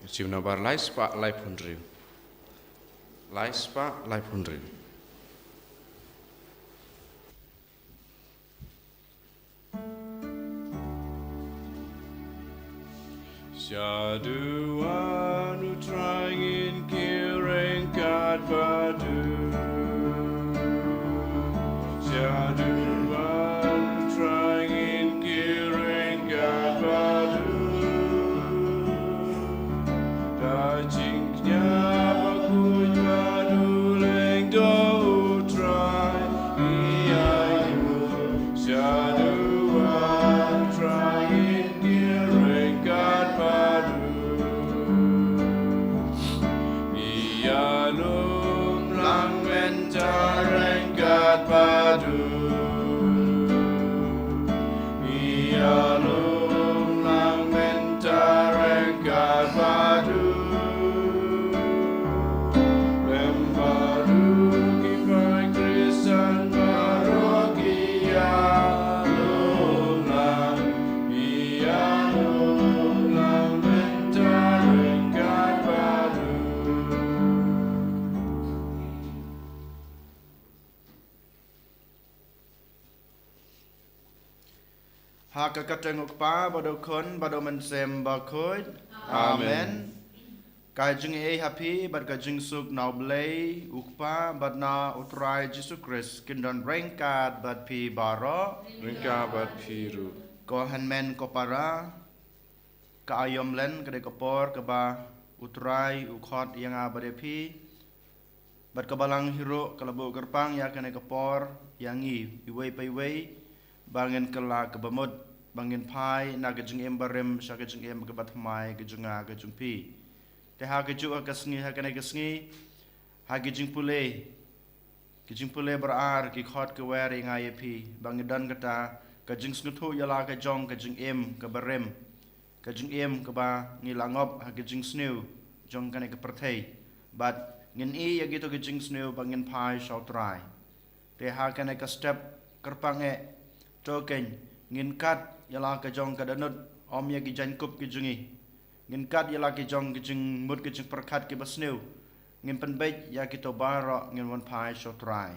Jimnabar Laispa Lai Punrim. Laispa Lai Punrim. Syaduan utrangin kireng kat badu. Syaduan utrangin kireng kat badu. Dajingnya bakut badu leng do utrai iyayu. Syaduan utrangin kireng kat badu. Iyalum lang mentareng kat badu. Iyalum lang mentareng kat badu. Membadu kipai Kristen barok iyalum lang. Iyalum lang mentareng kat badu. Hakakateng ukpa badokon badomensem bakut. Amen. Kajing happy bad kajing suk now blay ukpa bad na utrai Jesus Christ kindon rengkat bad pi baro Ringka Bat Piru. ko hanmen ko para ka ayom len kade kopor ka ba utrai ukhot yang abade pi bad kabalang hiro kalabu gerpang ya kane kopor yangi iwei pa iwei bangin kala kabamod bangin pai na kajing embarem sya kajing em ka batmai kajunga kajung pi te ha kaju akasngi ha kane kasngi ha kajing pule berar ki khot ke wer ngai pi bangin dan kata kajing snutu yala ka jong kajing em ka barem kajing em ka ba ngilangop ha kajing snu jong kane ka perthei but ngin i ya gitu kajing snu bangin pai shautrai te ha kane ka step kerpange token ngin kat yala ka jong ka danut om ya ki jan kup ki jungi ngin kat yala ki jong ki jing mut ki jing perkhat ki basneu ngin penbait ya ki to baro ngin wan pai shautrai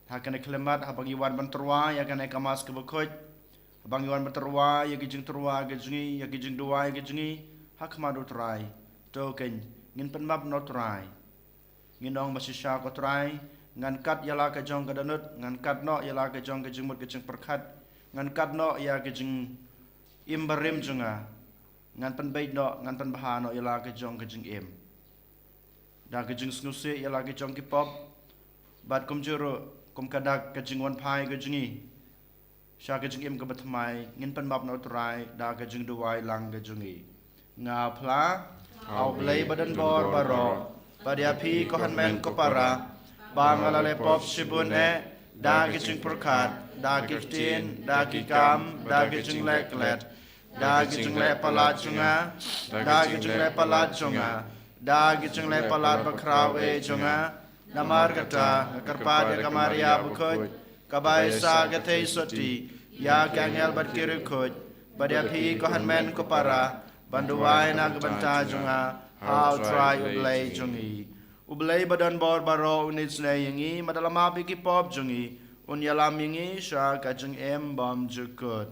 ha kane klemat ha bangi wan banterwa ya kane kamas ke bekoj bangi wan banterwa ya ki jing terwa ki jungi ya ki jing dua ki jungi ha kmadu trai token ngin penmap no trai ngin ong masisha ko trai ngan kat yala ka jong ka danut ngan kat no yala ka jong ka jing mut ka jing perkhat ngan kat no ya ka jing imbarim junga ngan penbait no ngan penbaha no yala ka jong ka jing em da ka jing snuse yala ka jong ki pop bat kum juro kum kadak ka jing wan pai ka jingi sha ka jing em ka batmai ngin penbap no trai da ka jing duwai lang ka jungi nga pla au play badan bor baro padia pi ko hanmen ko para bangalale pop sibun da gijing perkat da giftin da gikam da gijing leklet da gijing le palat junga da gijing le palat junga da gijing le palat bakraw junga namar kata karpade kamaria bukoj kabaisa gate soti ya kangel bat kirukoj badia pi ko hanmen ko para banduai na gabanta junga how try ublay jungi ublay badan bor baro units na yingi madalama bigi pop jungi unyalam yingi sha kajung em bam jukut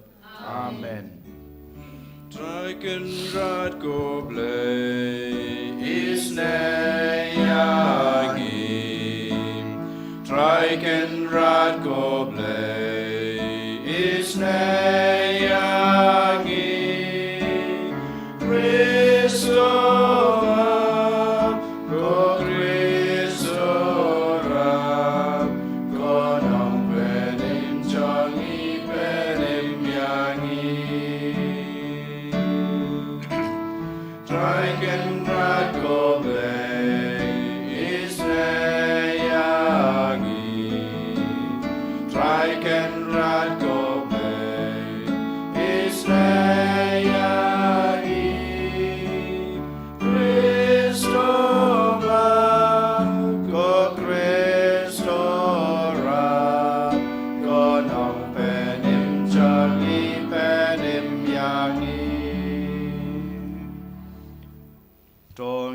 amen. Tryken rad go blay Isne yagim. Tryken rad go blay isne yagim. Christo go Christo rab go nong penim changi penim yangi. Tryken rad go blay isne yagim. Tryken rad go blay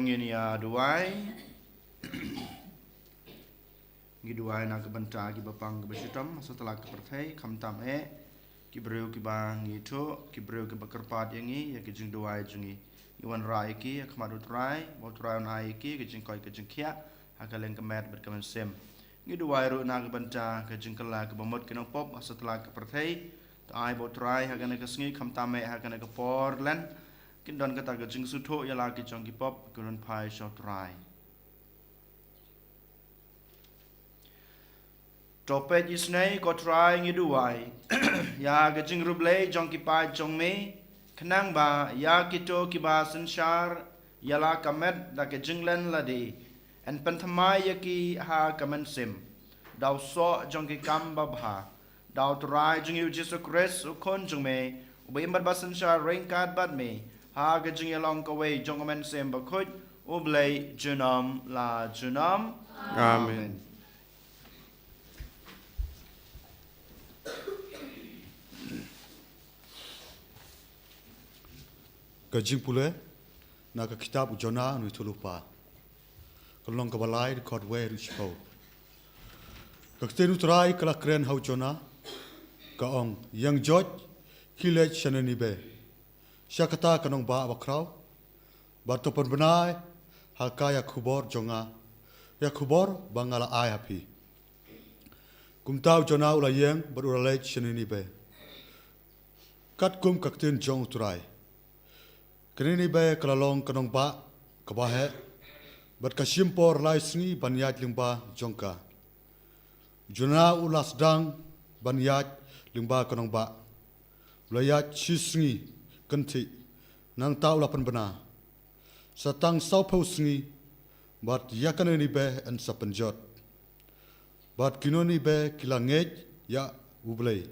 ngin ya duai. Giduai na kebenta ki bapang ke besitam setelah ke pertai kam tam ki breu ki bang itu ki breu ki bakerpat yangi ya ki jing duai jungi iwan rai ki akmadut rai bot rai on ai ki jing koi ke jing kia akaleng kemet berkaman sem giduai ru na kebenta ke jing kala ke bamot kinong pop setelah ke pertai ai bot rai hakane ke sngi kam tam hakane ke portland kin don kata ke jing sutho ya lagi jong ki pop kurun pai shot rai. Topet isnei ko try ngiduai ya gajing ruble jong ki pai jong me kenang ba ya kito ki ba senshar ya la kamet da ke jinglen la di en pentamai ya ki ha kamen sim daw so jong ki kam ba bha daw try jing yu Jesus Christ u kon jong me u ba imbat ba senshar rain card bad me ha gajing ya long ka we jong kamen sim ba khut u blai junam la junam Amen. Kajing pule na ka kitab Jonah nu tulupa. Kalong ka balai kod we richo. Ka tenu trai kala kren hau Jonah ka ong yang George kilet shanani be. Syakata kanong ba bakrau. Bartopan benai hakaya kubor jonga. Ya kubor bangala ai hapi. Kumtau Jonah ulayeng baruralej shanani be. Kat kum kaktin jong turai. Kenini be kalalong kanong ba kabahe bat kasimpor lai sngi banyat lingba jongka. Juna ulas dang banyat lingba kanong ba. Layat sisngi kenti nang tau lapan bena. Satang saupau sngi bat yakanini be en sapenjot. Bat kinoni be kilangej ya ublay.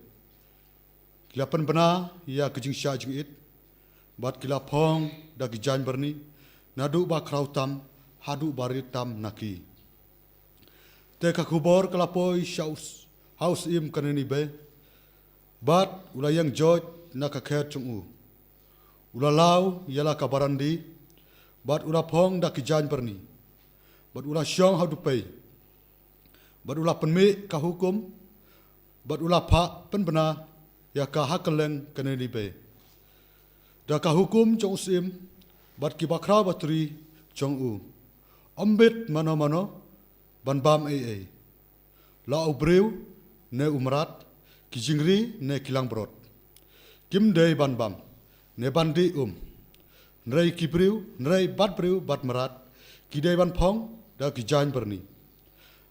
Kilapan bena ya kejing sya jing it. Bat kila pong da gijan berni nadu ba krautam hadu baritam naki te ka kubor kelapoi shaus haus im kaneni be bat ulayang joj na ka khet chungu ulalau yala ka barandi bat ula pong da gijan berni bat ula syong hadu pei bat ula penmi ka hukum bat ula pha penbena ya ka hakaleng kaneni be Daka hukum jong sim bat ki bakra batri jong u ambit mano ban bam la ubreu ne umrat ki jingri ne kilang brot kim dei ban bam ne bandi nrei ki breu nrei bat breu bat marat ki dei ban phong da ki jan berni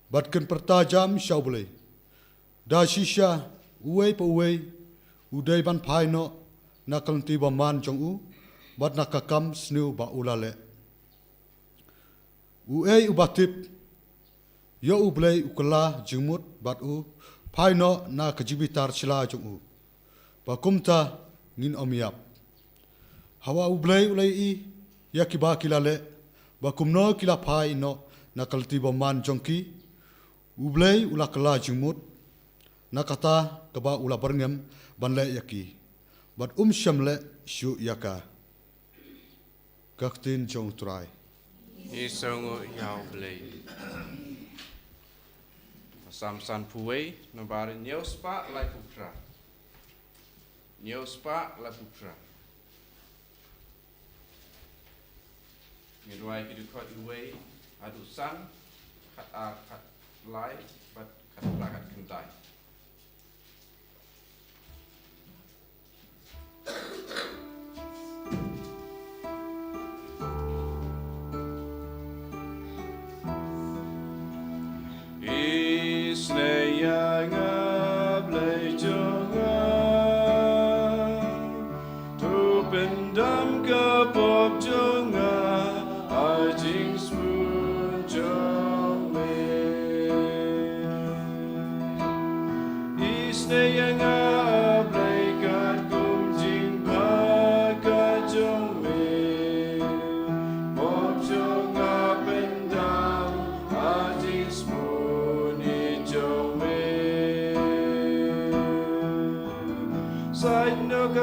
bat ken pertajam shaubule da shisha uwei pa uwei udei ban phai no nakal ti ba man jong u bat nakakam snu ba ulale u ubatip yo ublei ukala jingmut bat u phaino na kajibitar sila jong u ba kumta ngin omiap hawa ublei ulei i yakiba kilale ba kumno kila phai no nakal ti ba man jongki ublei ulakala jingmut nakata kaba ula berngem banle yaki Bat shamle shu yaka. Kaktin jong try. Isongo yao blei. Samsan puwe nambari nyospa lai pupra. Nyospa lai pupra. Ngiruai kidu kot uwe adu san kat kat lai bat kat plakat kentai.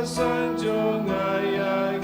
Sanjo ngaya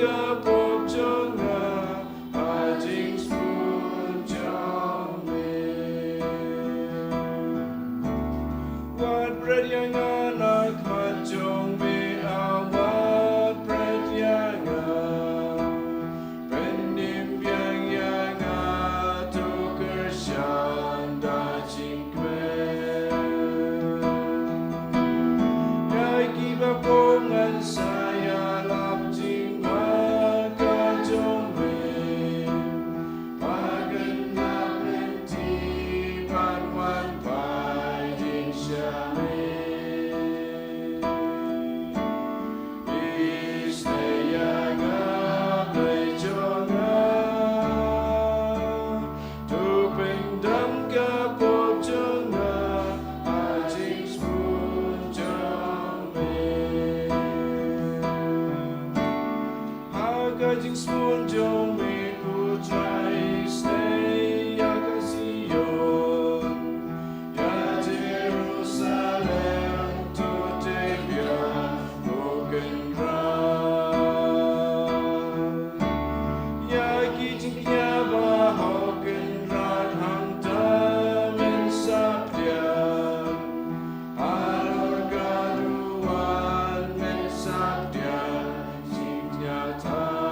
kapok jonga hajing spoon jame wat bread yang anak majong be awat bread yang pendim yang tukar syanda jingkwe yai kiba pongan saya lap jing maka jombe pagan lap lenti panwan pai jing syame Gajing spoon jombe putrai stay ya Zion ya Jerusalem to Tebia broken ground ya gijing ya bahoken rat hantam in sabdian alor garuan men sabdian jinyata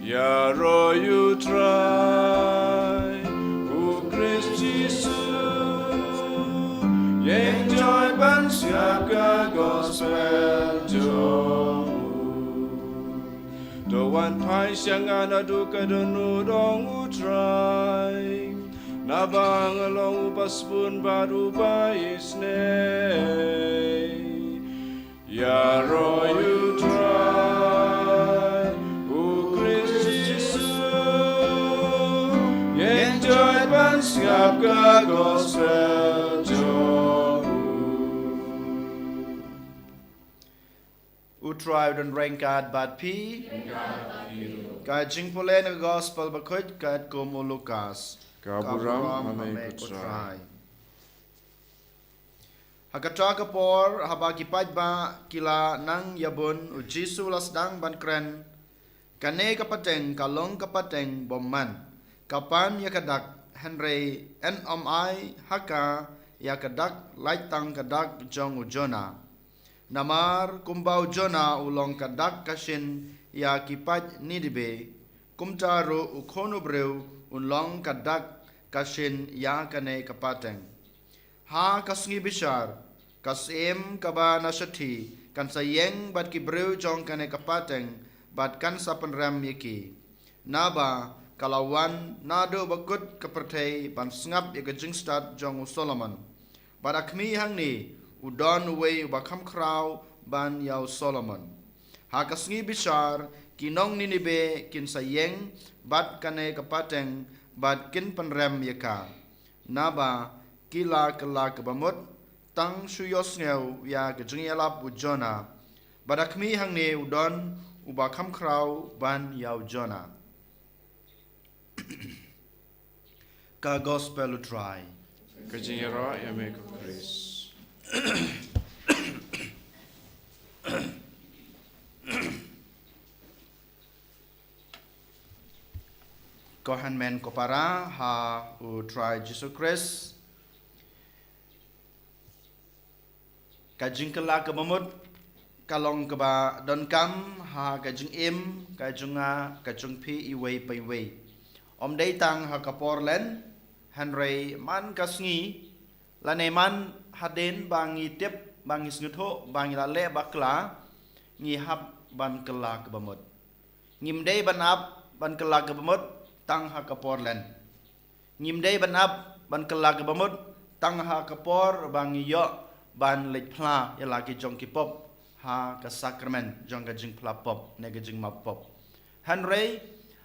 Ya roh you try, Christ Jesus, yang joy ban siap ke gospel jom. Doan pai siang ana duka denu dong utrai, nabang along upas pun baru bais ne. Ya roh you try, enjoy ban siap ke gospel jom. Utrai dan rengkat bat pi. Kajing pule na gospel bakut kat komo Lukas. Kaburam hame utrai. Hakatra kapor habaki pajba kila nang yabun u Jisu lasdang ban kren. Kane kapateng kalong kapateng bomman. Kapan ya kadak Henry NMI haka ya kadak laitang kadak jong ujona. Namar kumbau jona ulong kadak kashin ya kipat nidibe. Kumtaru ukono breu ulong kadak kashin ya kane kapateng. Ha kasngi bishar kasim kaba nasati kan sayeng bat ki breu jong kane kapateng bat kan sapan ram yiki. Naba kalawan nado bakut kepertai ban sngap ya kejing stad jong Solomon. Barakmi hang ni udon uwe ubakam kraw ban yaw Solomon. Hakasngi bishar kinong ninibe kin sayeng bat kane kapateng bat kin penrem yaka. Naba kila kela kebamut tang suyos ngew ya kejing yalap ujona. Barakmi hang ni udon ubakam kraw ban yaw jona. Ka gospel utrai. Kajingira ya make Chris. Kohan men kopara ha utrai Jesus Christ. Kajing kela kebamut kalong keba don kam ha kajing im kajunga kajung pi iwei pai wei. Om day tang ha kapor len Henry man kasngi lane man haden bangi tip bangi snutho bangi lale bakla ngi hab ban kela kebamut. Ngim day ban ap ban kela kebamut tang ha kapor len. Ngim day ban ap ban kela kebamut tang ha kapor bangi yo ban lek pla ya lagi jong ki pop ha ka sakrament jong ka jing pla pop ne ka jing map pop. Henry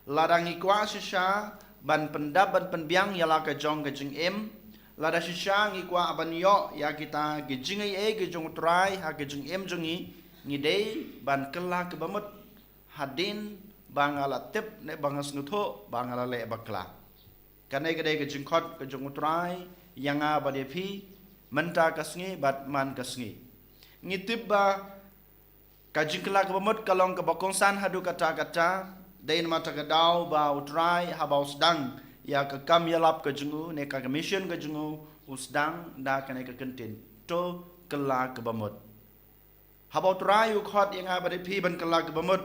larangi kwa sisha ban pendap ban penbiang ya laka jong ka jing im lada shisha ngi kwa abanyo ya kita gejingai gejung trai ha gejung jongi ngidei ban kala ke bamut hadin bangala tip ne bangas ngutho bangala le bakla kanai gede gejung khot gejung trai yanga badepi menta kasngi bat man kasngi ngitip ba kajing kala ke bamut kalong ke bakongsan hadu kata dain mata kadau ba utrai habau sedang ya ke kam yalap ke jengu ne ka mission ke jengu usdang da kanai ke kentin to kala ke bamut habau utrai ukhot yang badepi ban kala ke bamut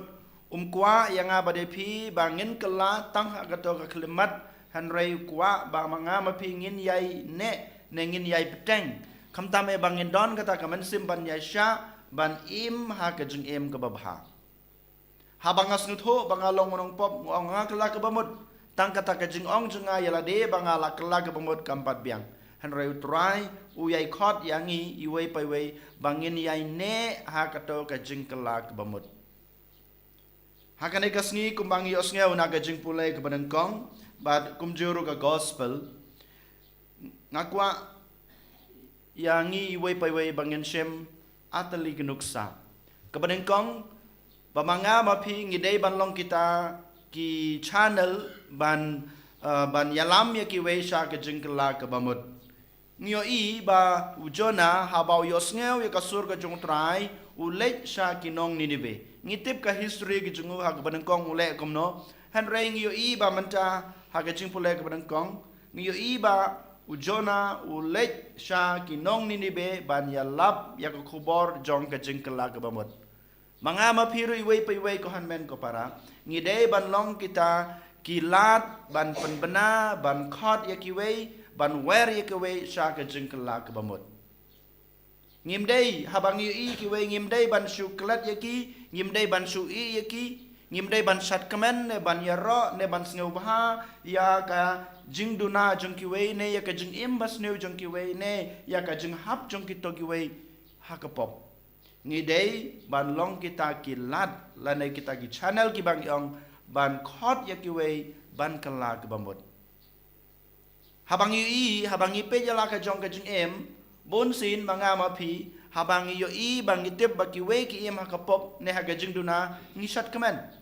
kwa yang badepi bangin kala tang agato ke kelimat hanrei kwa ba manga mapi ngin yai ne ngin yai peteng kamtam e bangin don kata kamen simpan yai sya ban im ha ke jeng im ke babha habangas ngutho bangalong monong pop ngong kala ke bamut tang kata ke jeng ong jenga yala de bangala kala ke bamut kampat biang hanrei utrai uyai khot yangi iwei paiwei bangin yai ne ha kato ke jeng kala ke bamut hakane kasngi kumbangi osnge una ke jeng pulai ke badengkong bad kumjuru ke gospel ngakwa yangi iwei paiwei bangin shem atali genuksa kebanengkong pamanga mapi ngidei banlong kita ki channel ban yalam ya ki weisha ke jengkela ke bamut ngio i ba ujona habau yosngeu ya kasur ke jongtrai ulek sha kinong ninibe ngitip ka history ke jengu ha kebanengkong ulek komno hanrei ngio i ba menta ha ke jingpule ke kebanengkong ngio i ba ujona ulek sha kinong ninibe ban yalap ya ko khubor jong ke jingkela ke bamut manga mapiru iwei paiwei ko hanmen ko para ngidei ban long kita kilat ban penbena ban khot ya kiwei ban wer ya kiwei sha ke jingkela ke bamut ngimdei habang i kiwei ngimdei ban syuklat ya ki ngimdei ban sui ya ki ngimdei ban sat kemen ne ban yaro ne ban sneu bha ya ka jing duna jong kiwei ne ya ka jing imbas neu jong kiwei ne ya ka jing hap jong kito kiwei ha ka pop ngidei ban long kita kilat lanai kita ki channel ki bang yong ban khot ya kiwei ban kala ke bamut habang i pe jala ka jong ka jing em bon sin manga mapi habang i bang itip ba kiwei ki em ha ka pop ne ha ka jing duna ngisat kemen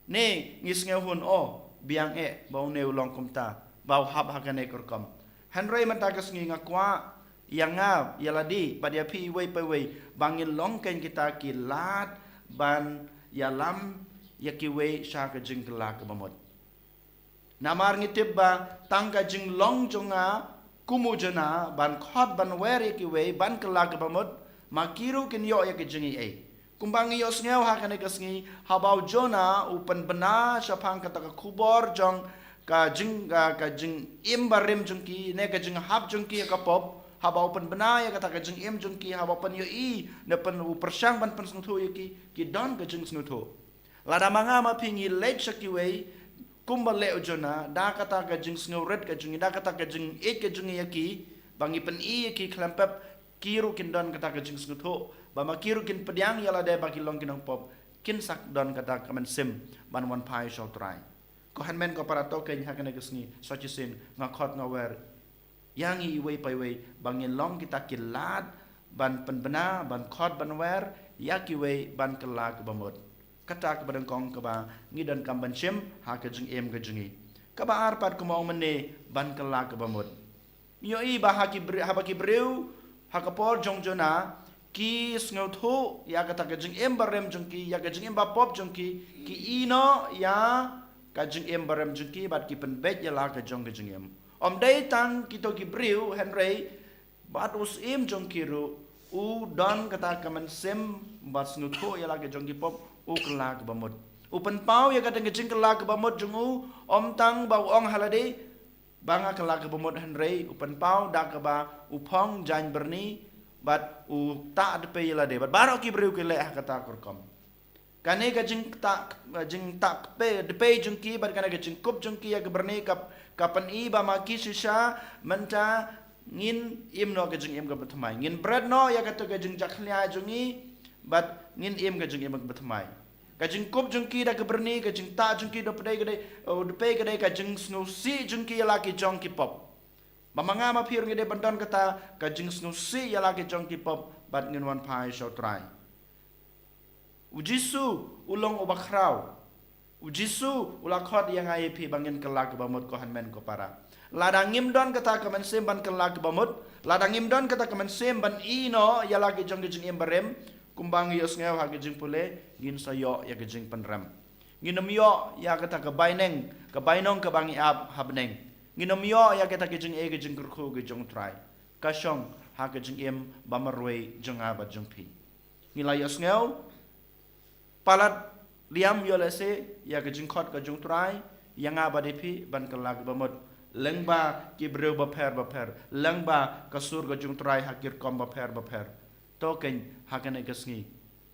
ne ngisnge hun o biang bau neu long kumta bau hab hakane korkom hanrei mentakas ngi ngakwa yang yaladi pada pi wei pe wei bangin longken kita kilat ban yalam yakiwei sha ka jing kala ke bamut namar ngitip ba tangka jing long jonga kumujana ban khot ban wer yakiwei ban kala ke bamut makiru kin yo yak jingi kumbangi yo sneu ha kane kasngi habau jona upan bena sapang kata ka kubor jong ka jing imbarim jongki ne ka jing hab jongki ka pop habau pen bena ya kata ka jing im jongki habau pen yo ne pen persang ban pen snutho yaki ki don ka jing snutho lada manga ma pingi lech sakiwei kumbale ojona da kata ka jing snguret ka jing da kata ka jing ka jing yaki bangi pen yaki klampap kiru kin don kata ka jing snutho ba makiru kin pediang yala de baki long kinong pop kin sak don kata kamen sim ban wan pai shall try ko hanmen ko para to ken hakane kesni sochisin ngakot ngawer yangi wei pai wei bangin long kita kilat ban penbena ban khot ban wer yaki wei ban kelak bamut kata ke badang kong ke ba ngidan kam ban sim ha ke jing em ke jingi ka ba arpat ko mau mene ban kelak bamut yo i ba habaki breu hakapor jongjona ki snotho ya kata ka jing embarem jongki ya ka jing emba pop jongki ki ino ya ka jing embarem jongki bat ki pen bet ya la ka jong ka jing em om dei tang kito ki briu henrei bat us em jongki ru u don kata ka men sem bat snotho ya la ka jongki pop u kala ka bamut u pen pau ya kata ka jing kala ka bamut jongu om tang ba ong halade banga kala ka bamut henrei u pen pau da ka ba u phong jan berni bat u ta de pe la de bat baro ki breu ke le kata korkom kane ka jing tak pe de pe jing ki bat kane ka jing kup jing ki ya ke berne kap kapan i ba ma ki shisha menta ngin im no ka jing im ka batmai ngin bread no ya kata ka jing jakhlia jungi bat ngin im ka jing im ka batmai ka jing kup jing ki da ke berne ka jing ta jing ki do pe ka de ka jing sno si jing ki la ki jong ki pop Bamanga ma phir ngide bandon kata ka jing snu si yala ke jong ki pop bat ngin wan pai so trai. Ujisu ulong ubakrau. Ujisu ulakhot yang ai phi bangin kelak bamut ko hanmen ko para. Ladang ngimdon kata kamen sem ban kelak bamut. Ladang ngimdon kata kamen sem ban ino yala ke jong embarem kumbang yos ngeu ha ke jing pule ngin sayo ya ke jing penram. Nginom yo ya kata ke bainong ke bangi ab habneng. Nginom yo ya kata ke jing e ke jing kurku ke jong trai. Kasyong ha ke jing em bamarwe jong abat jong pi. Ngilai yos ngeu palat liam yo lese ya ke jing khot ke jong trai yang abade pi ban kelak bamut. Lengba ki breu baper lengba kasur ke jong trai hakir kom baper token hakane kesngi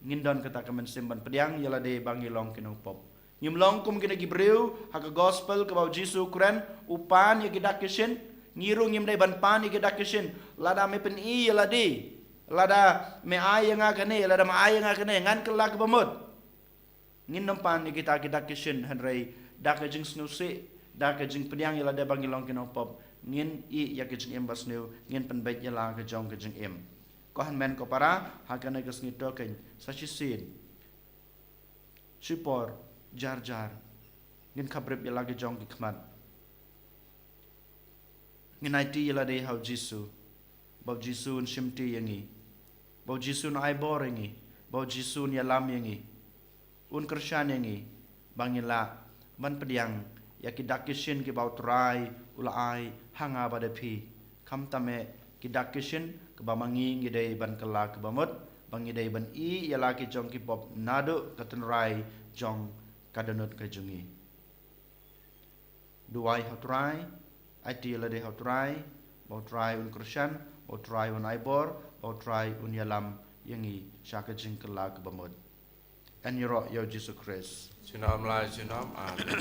ngindon kata kamen simban pediang yala de bangi long kinong pop ngim long kum kina ki breu hak gospel ke bau jisu kuran upan ya kidak kishin ngiru ngim de ban pan ya kidak kishin lada me pen i yala de lada me ay nga kane lada ma ay nga kane ngan kelak bamut ngindom pan ya kita kidak kishin hanrei dak jing snuse dak jing pediang yala de bangi long kinong pop ngin i ya ke jing em basneu ngin pen bet yala ke jong ke jing em Kohan men ko para hakane kesni token sachisin sipor jar ngin khabrep ya lagi jong ki khmat ngin IT yala de hau jisu bau jisu un simti yangi bau jisu un aibor yangi bau jisu un yalam yangi un kershan yangi bangila ban pediang ya ki dakisin ki bau trai ulai hanga badapi kam tame ki dakisin kebamangi ngidai ban kelak kebamut bangidai ban i yala ki jong ki pop nado katenrai jong kadanut kajungi duai hatrai IT yala de hatrai bau trai un krishan bau trai un aibor bau trai un yalam yangi syaka jing kelak kebamut and yoro yo Jesus Christ Sinam lai sinam amen.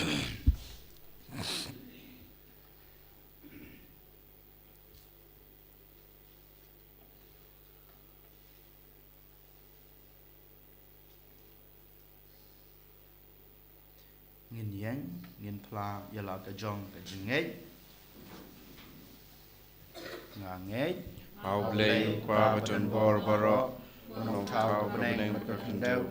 ngin yang ngin pla yala ka jong ka jingei ngangei Mau blei kwa baton bor baro nong tau beneng ka kendau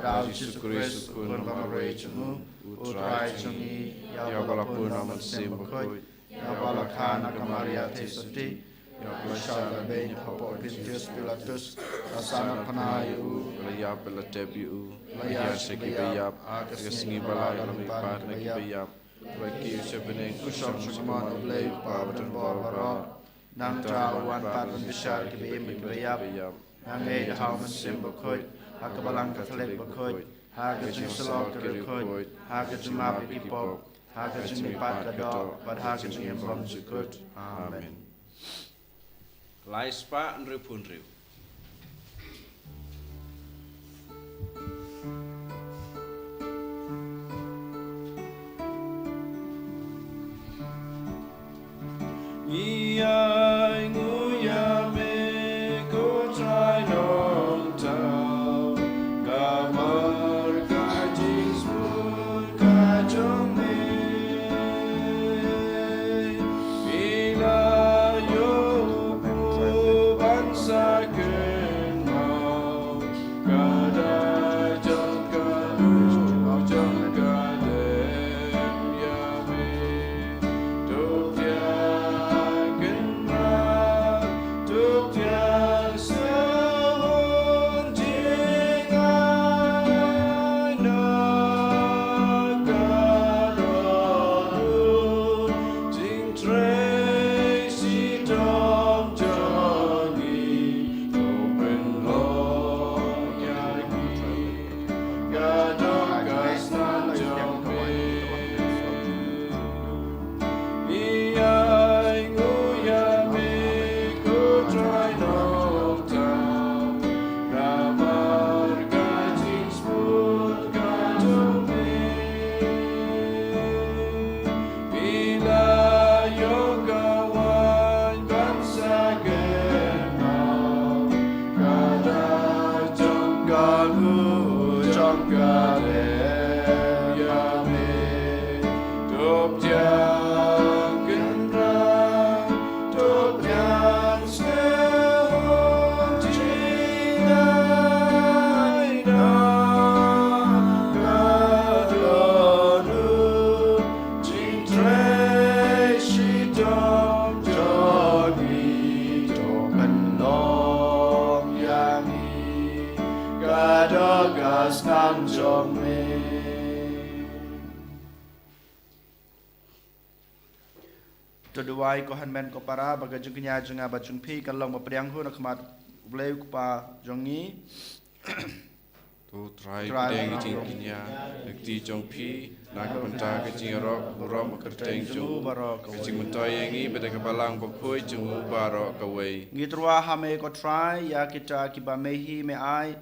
rau Jesus Christ kun bamarei chungu utrai chungi ya balapun aman sim bakoi ya balakhan akamaria tesoti ya blasha be ni papo Pontius Pilatus asana panayu ya belatebu ya sekibiyap akesingi balai alam ipat nakibiyap bagi sebeneng kusam seman blei kwa baton bor baro nang tau wan pat besar kibiyap nangai dahau sim bakoi hakabalang Katolik bakoi hagajing selok kerukoi hagajing mapi kipop hagajing ipat kado bad hagajing embom sukut amen. Laispa nriu pun riu. Iai nguyame ko trai nong tau kamar kajing spun kajong me bila yo pu bansa kenau kada jong kadem yame tuk gas nam jong me Tuduai ko hanmen ko para baga jung kenya jung aba jung pi kan long bapriang hu nak mat bleu ko pa jongi tu trai pedeng jing kinya ekti jong pi nak benta ke jing ro rom ke teng jung ke jing mentoy yangi beda ke balang ko khoi jung baro ka wei Ngitrua hame ko try ya kita kiba mehi me ai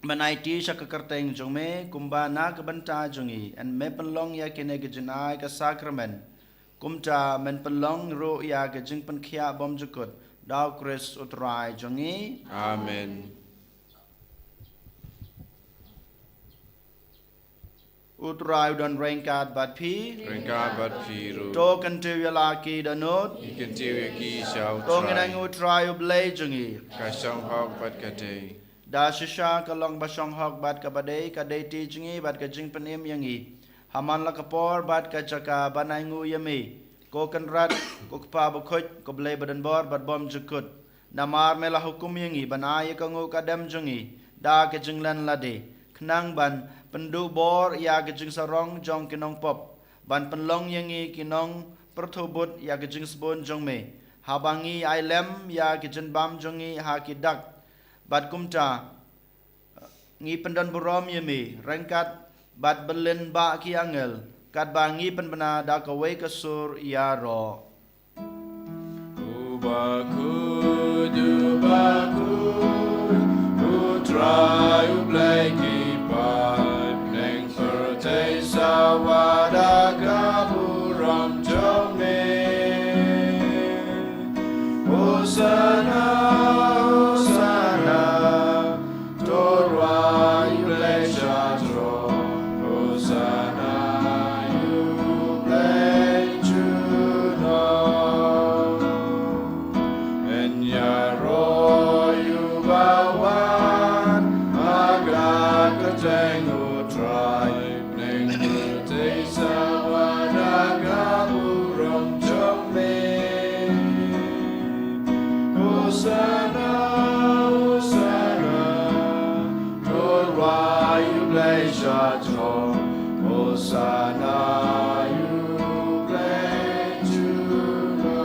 Manai ti sya kekerteng jong me kumba na ke benta jongi and me penlong ya kene ke jenai ke sakramen kumta men penlong ro ya ke jing pen khia bom jukut dau Chris utrai jongi amen utrai dan rengkat bat pi rengka bat piru to kan tu ya laki danut ikan tiwi ki shau to trai ngenang utrai ublei jongi ka shang hok bat ka te Da shisha kalong basong hok bat ka badai ka dei ti jingi bat ka jing penim yangi haman la kapor bat ka chaka banai ngu yami ko kan rat ko pa ba khoj ko blei badan bor bat bom jukut namar mela hukum yangi banai ka ngu ka dam jungi da ka jinglan lade khnang ban pendu bor ya ka jing sarong jong kinong pop ban penlong yangi kinong perthobut ya ka jing sbon jong me habangi ailem ya ka jin bam jongi ha ki dak bat kumta ngi pendan borom yemi rengkat bat belin ba ki angel kat ba ngi penbena da ka wei ka sur ya ro Ubaku utrai ublai ki pat neng pertai sawada kaburam jome Hosana Hosana Torwa ublai shatro Hosana ublai juno Bawan agak keceng utrai neng putih sawada kaburong jome Hosana Hosana Torwa yublai shatro Hosana yublai juno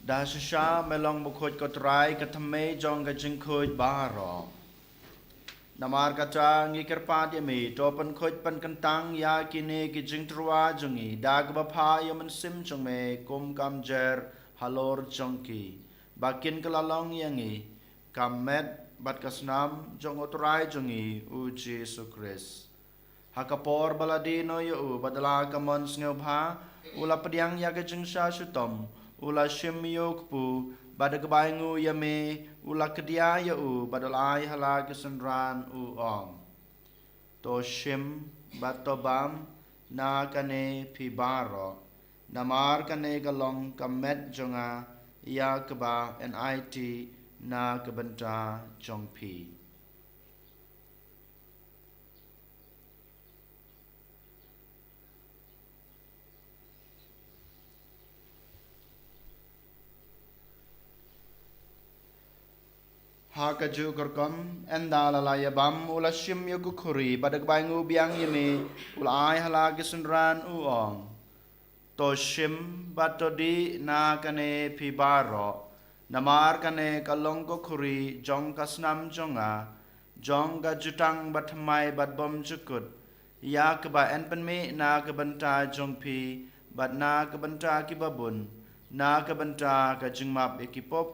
Da shisha melong bukhoj ko trai ka thame jong ka jing khoj baro Namar kata ngi kerpat yami to pen khoj pen kentang ya kine ki jing trua jongi da ka bapha yaman sim jong me kum kam jer halor jongki bakin kelalong yangi kamet bat kasnam jong otrai jongi u Jesu Christ hakapor baladino yo badala kamon sngeubha ula pediang ya ka jing sha shutom ula shim yokpu bada kebaingu yame ula kedia ya badalai hala kesenran ong to shim batobam na kane pibaro namar kane galong kamet jonga ya keba nit na kebenta jongpi Hakaju korkom enda lalaya bam ula shim yogu khuri badak baingu biang yemi ula ai hala gisunran uong to shim batodi na kane pibaro namar kane kalong ko khuri jong kasnam jonga jong ga jutang batmai batbom jukut ya keba en penme na kebenta jong pi bat na kebenta kibabun na kebenta ka jingmap ekipop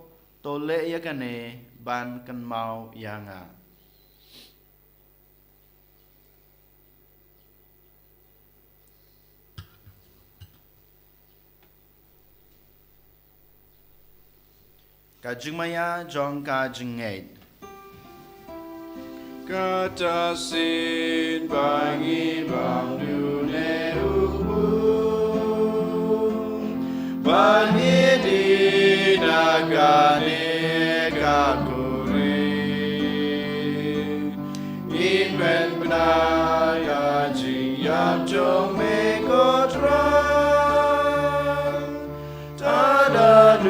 to le ya kane ban kan mau yanga kajing maya jong kajing ngait Kata sin bangi bang dune ubu Bani di nagane kakuri Inven benaya jiyam jong me kotrang Tada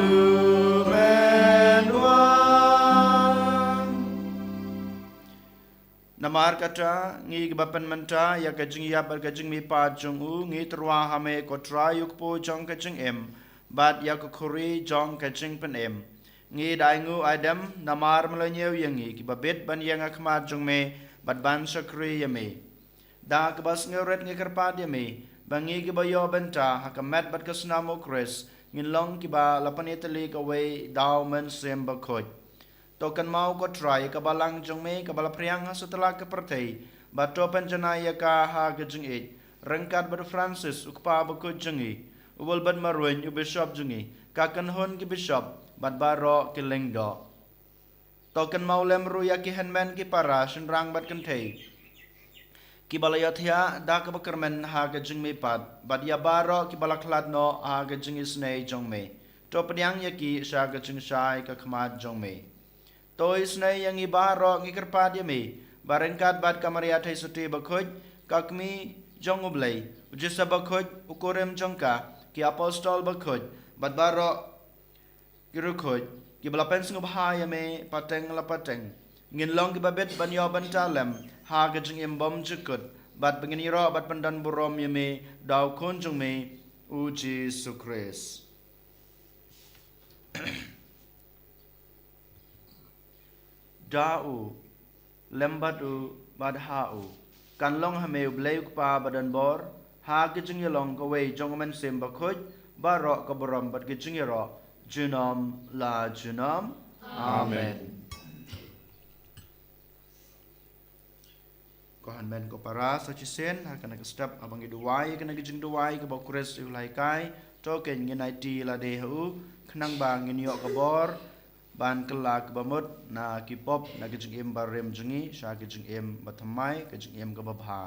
Namar kata ngi bapan menta ya kajing ya bar kajing mi pa jong u ngi terwa hame ko trayuk po jong kajing em bat ya ko khuri jong kajing pen em ngi daingu adam namar melanyew yangi ki babet ban yang akmat jong me bat ban sakri yame da kebas ngeret ngi kerpat yame bangi ki bayo benta hakamat bat kasnamo kres ngin long ki ba lapanitali ka we daw men sem bakoj tokan mau ko try ka balang jong me ka bala priang setelah ke pertei bato penjanaya ka ha gejeng it rengkat ber Francis ukpa ba ko jengi ubol ban marwen u bishop jengi ka kan hon ki bishop bat baro ki lengdo tokan mau lem ru ya ki henmen ki para senrang bat kan thei ki bala yathya da ka bakermen ha gejeng me pat bat ya baro ki bala khlad no ha gejeng isnei jong me to pediang ya ki sha gejeng shai ka khmat jong me Toi snai yang ibaro ngi kerpat yami barengkat bat kamaria thai suti bakhoj kakmi jong ublai ujisa bakhoj ukorem jongka ki apostol bakhoj bat baro kirukhoj ki balapen sing bha yami pateng la pateng ngin long ki babet banyo bantalem ha gajing imbom jukut bat bengini ro bat pandan burom yami daw kun jong me uji sukres Da'u lembatu badha'u kan long hameu bleuk pa badan bor ha kijing yelong ka wei jong men sem bakhoj baro ka borom bat kijing yero junam la junam amen Kohan men ko para sa chisen ha kana ka step abang iduwai kana kijing duwai ka bakures ulai kai token nginai ti la de hu khnang bang nginyo ka bor ban kelak bamut na kipop na kijing em barem jungi sha kijing em bathamai kijing em ka babha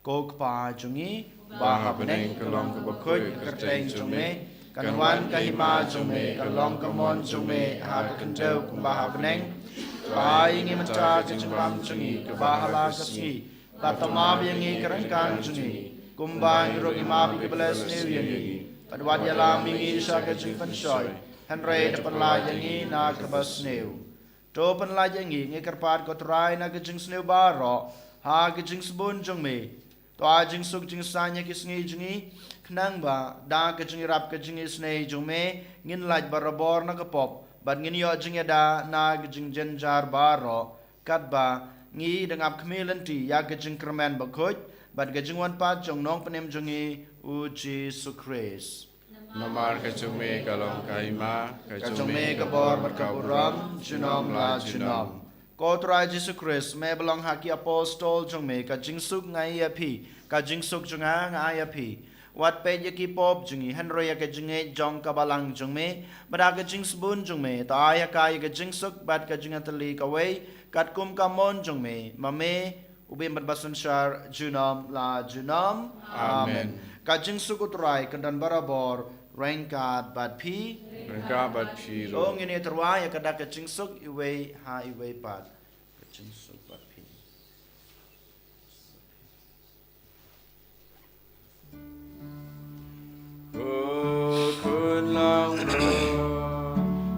kok pa jungi ba beneng kelong ka bakhoj kerteng jungi kanwan ka hima jungi kalong ka mon jungi ha kendau kumba beneng ba ingi menca kijing ram jungi ka bahala kasngi batama bingi kerangkan jungi kumba ngro ima bi belas new yangi padwad yalam ingi sha kijing pensoi Henry depan lajangi na kebas new. To pen lajangi ngi kerpat ko try na kejing snew baro ha kejing sebun jong me. To ajing suk jing sanya kisngi jingi knang ba da kejing rap kejing snei jong me ngin laj barabor na kapop bat ngin yo jing da na kejing jenjar baro kat ba ngi dengap kmelenti ya kejing kermen bakhoj bat kejing wan pat jong nong penem jongi uji sukres. Namar kacume kalong kaima Kacume kabor berkaburam junom la junom. Kotrai Jesu Christ me belong haki apostol jong me ka jingsuk ngai api ka jingsuk jonga ngai api. Wat pe yaki pop jungi henry ka jinge jong ka balang jong me bada ka jingsbun jong me ta ya ka ya ka jingsuk bad ka jingatali ka wei kat kum ka mon jong me mame ubim basan shar junom la junom amen. Ka jingsuk utrai kandan barabor Rengkat bat pi Rengkat bat pi So ngini terwa ya kada kejingsuk iwe ha iwe pat Kejingsuk bat pi Kun lang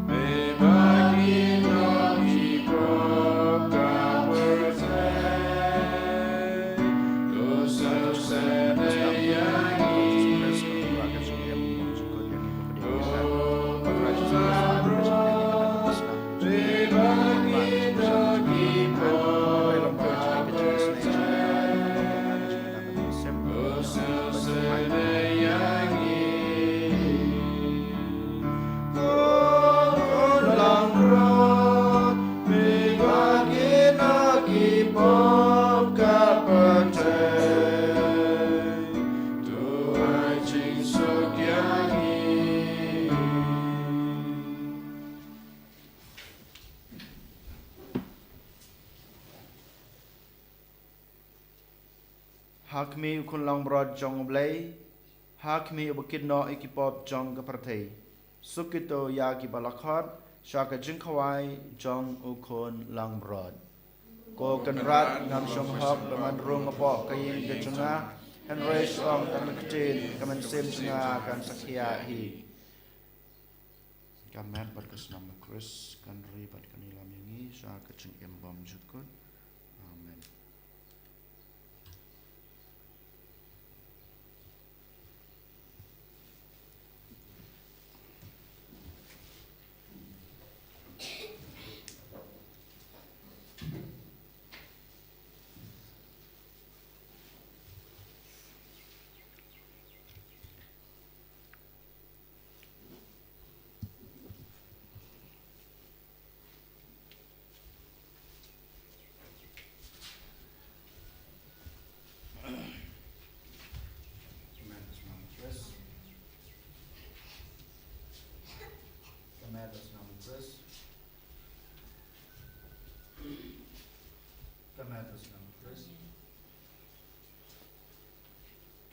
me bagi no hipop ka bersay dosa Hakmi ukun long brod jong blay Hakmi ubakid no ikipop jong kapartay Sukito yagi balakot Shaka jingkawai jong ukun long brod Ko kanrat ngam shong hok Laman rung apo kayin gajunga Henry shong tanakatin Kaman sim junga kan sakya hi Kamat berkesnam Chris Kan ribat kanilam yangi Shaka jing embom jukut Amen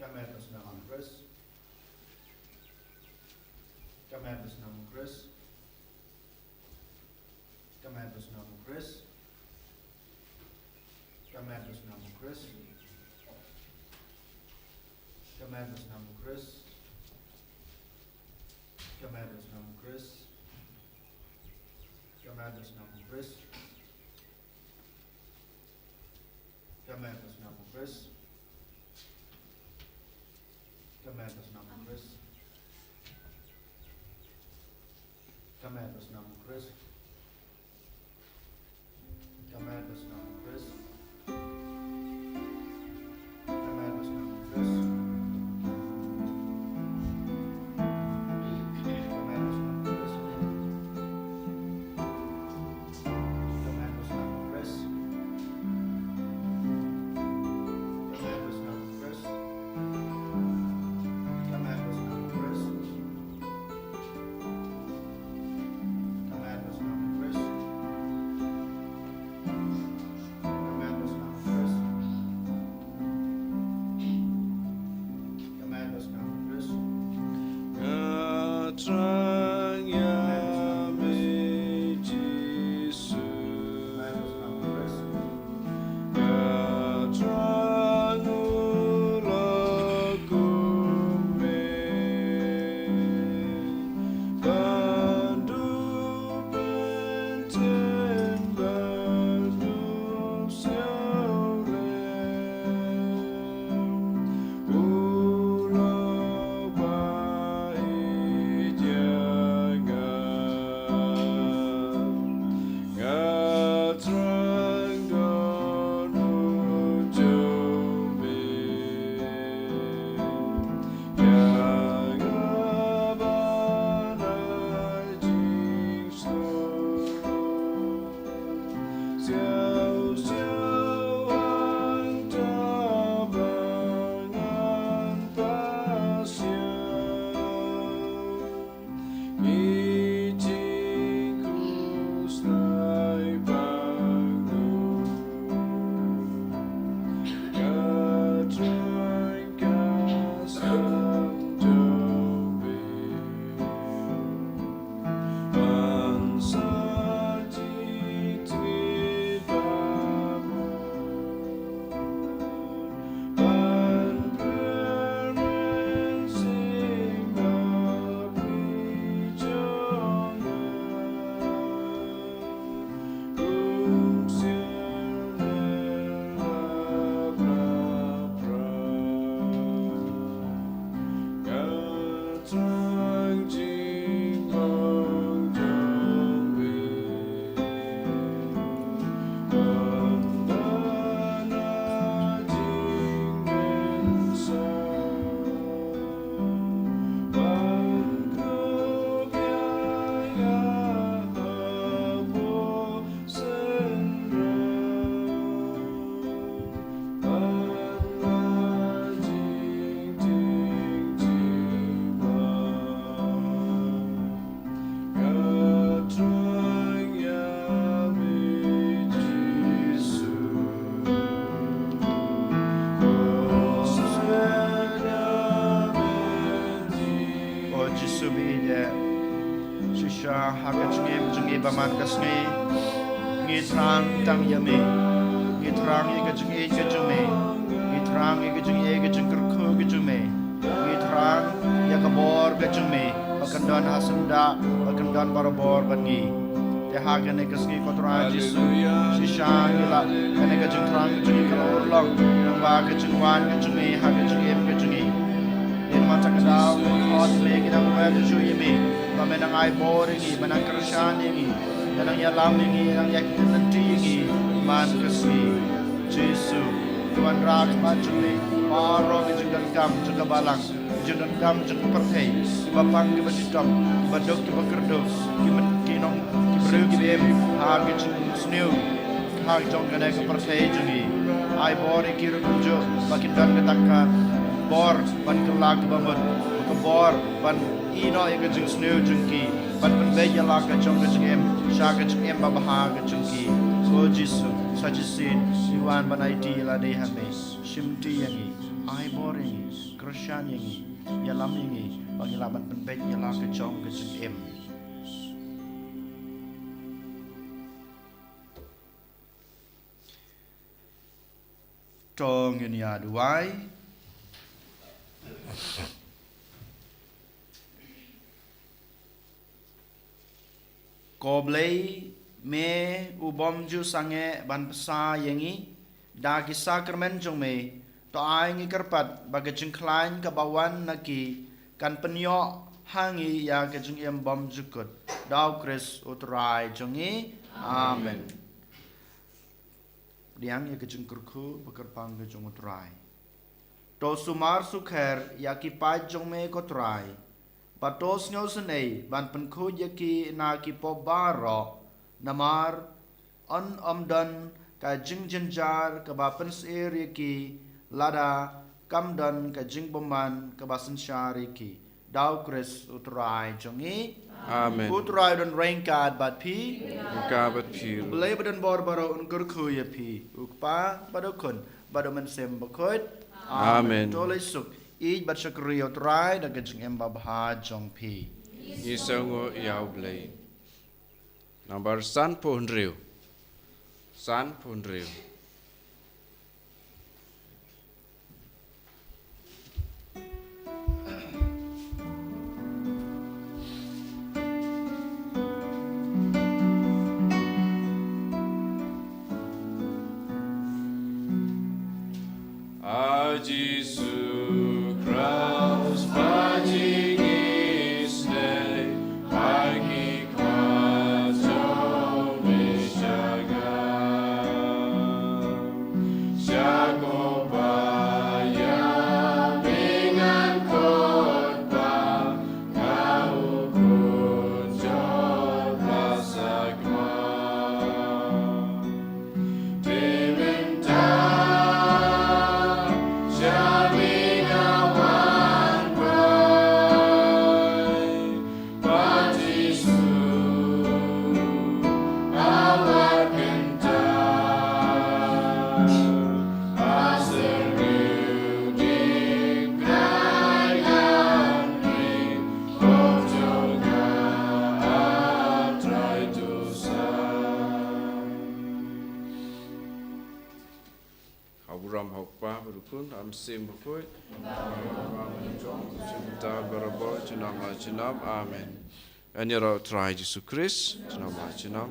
Kami atas nama Kristus. Kami atas nama Kristus. Kami atas nama Kristus. Kami atas nama Kristus. Kami atas nama Kristus. Kami atas nama Kristus. Kami atas nama Kristus. Kami atas nama Kristus. Kami atas nama Kristus. Kami atas nama Kristus. Kami atas nama Kristus. Kami atas nama Kristus. Kami atas nama Kristus. Kami atas nama Kristus. Kami atas nama Kristus. Kami atas nama Kristus. Kami atas nama Kristus. Baman kasngi ngitrang tang yami ngitrang ye gajung ye gajume ngitrang ye gajung ye gajung kerku gajume ngitrang ya kabor gajume bakandon hasunda bakandon barabor bangi te hagane kasngi kotra jisu shishan gila kane gajung trang gajung kalor long ba gajung wan gajume ha gajung ye gajungi in mata kadau khot me gidang wa gajung yemi menang ai boringi menang kersangi menang ya lamingi menang ya nanti man kasih Jesu Tuhan rak macuni paro jeung kam jeung balang jeung kam jeung pertei bapang ke bedidom badok ke bekerdo ki men kinong ki bru ki bem ha ke sneu ha jong kana ke pertei jungi ai bori ki rujo bakin dan takka bor ban kelak bamon ke bor ban ino yang jeung sneu jungki ban beja la ka jong ke em sha ke em babaha ke jungki so Jesu sajisin siwan ban IT la de hame shimti yangi ai boring Christian yang ini, ya lam yang ini, bagi laban penpet ya lah kejong kejeng em. Tong ini aduai. Koblei me ubom ju sange ban pesa yengi dagi sakramen jong me to ai ngi kerpat baga jeng klain ka bawan naki kan penyo hangi ya ke jeng em bom jukut dau kris utrai jongi amen diang ya ke jeng kurku bekerpang ke jong utrai to sumar sukher ya ki pai jong me ko trai patos ngau senei ban penku yaki na ki po baro namar on omdan ka jing jenjar ka bapen sir yaki lada kamdan ka jing boman ka basen syar yaki dau kris utrai jongi Amen. utrai don rainkat bat pi Kabat pil. belai badan bor baro unkur ku ya pi ukpa badokun badomen sem bakot Amen. tolai suk ij bat syakri utrai da ka jing em babha jong pi Isango yau blay. Number San Pondriu. San Pondriu. Ajisu Kraus Fajing Isne Pagi Kwajo Mishaga Syakobaya Mingan Kotba Kau Kunjol Prasagma Diminta Ram hokpa berukun am sim berkoi cinta berabo cinam amen. Ani ro try Yesus Kristus cinam.